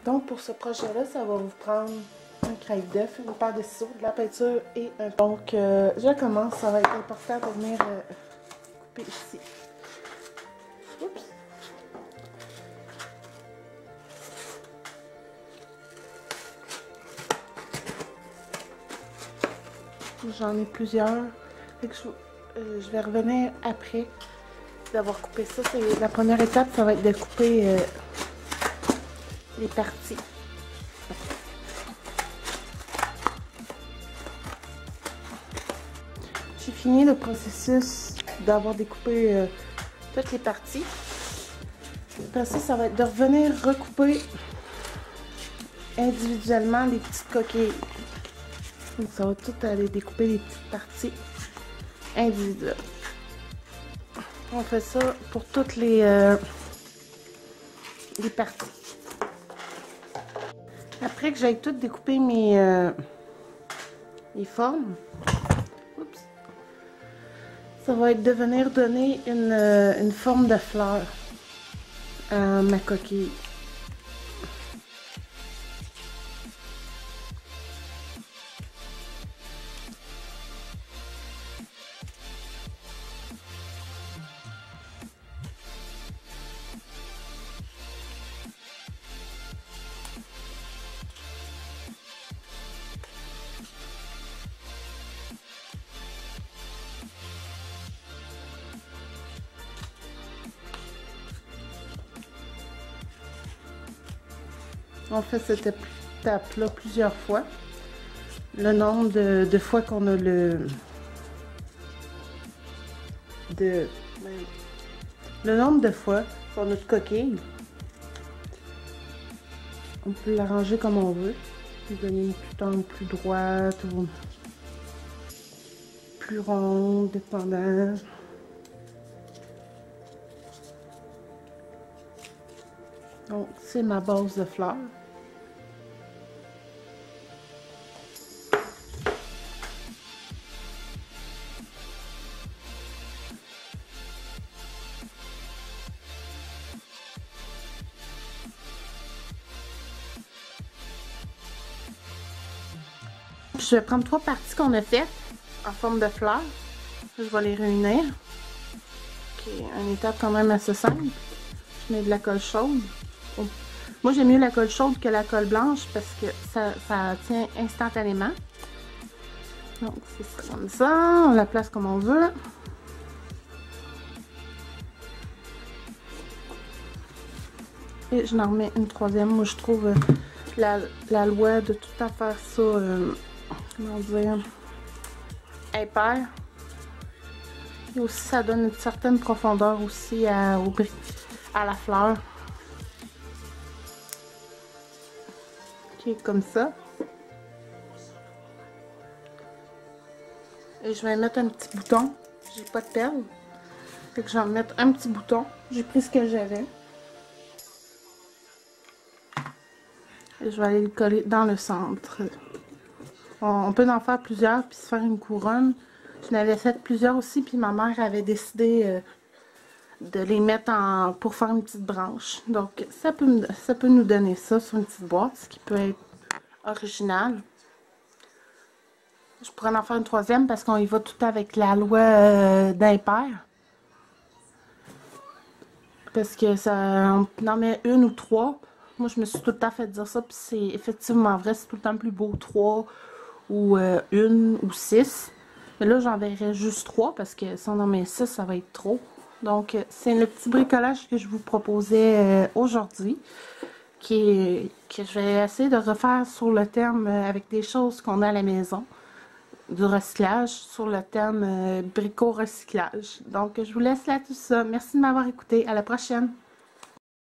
Donc pour ce projet-là, ça va vous prendre un crêpe d'œuf, une paire de ciseaux, de la peinture et un... Donc je commence, ça va être important de venir couper ici. Oups! J'en ai plusieurs. Fait que je vais revenir après d'avoir coupé ça. La première étape, ça va être de couper les parties. J'ai fini le processus d'avoir découpé toutes les parties. Après ça va être de revenir recouper individuellement les petites coquilles. Donc ça va tout aller découper les petites parties individuelles. On fait ça pour toutes les parties. Après que j'aille tout découper les formes, oups, ça va être de venir donner une forme de fleur à ma coquille. On fait cette étape-là plusieurs fois. Le nombre de fois qu'on a le nombre de fois qu'on a de coquille. On peut l'arranger comme on veut. Lui donner une angle plus droite ou plus ronde, dépendant. Donc, c'est ma base de fleurs. Je vais prendre 3 parties qu'on a faites en forme de fleurs. Je vais les réunir. Ok, une étape quand même assez simple. Je mets de la colle chaude. Moi, j'aime mieux la colle chaude que la colle blanche parce que ça tient instantanément. Donc, c'est comme ça. On la place comme on veut. Et je en remets une troisième. Moi, je trouve la loi de tout à faire ça, comment dire, impair. Et aussi, ça donne une certaine profondeur aussi à la fleur. Comme ça. Et je vais mettre un petit bouton. J'ai pas de perles. Fait que je vais mettre un petit bouton. J'ai pris ce que j'avais. Et je vais aller le coller dans le centre. On peut en faire plusieurs puis se faire une couronne. J'en avais fait plusieurs aussi puis ma mère avait décidé de les mettre pour faire une petite branche. Donc ça peut nous donner ça sur une petite boîte, ce qui peut être original. Je pourrais en faire une troisième parce qu'on y va tout avec la loi d'impair. Parce que ça, on en met une ou 3. Moi je me suis tout le temps fait dire ça, puis c'est effectivement vrai, c'est tout le temps plus beau 3 ou 1 ou 6. Mais là j'en verrai juste 3 parce que si on en met 6, ça va être trop. Donc, c'est le petit bricolage que je vous proposais aujourd'hui, que je vais essayer de refaire sur le terme avec des choses qu'on a à la maison, du recyclage, sur le terme brico-recyclage. Donc, je vous laisse là tout ça. Merci de m'avoir écouté. À la prochaine!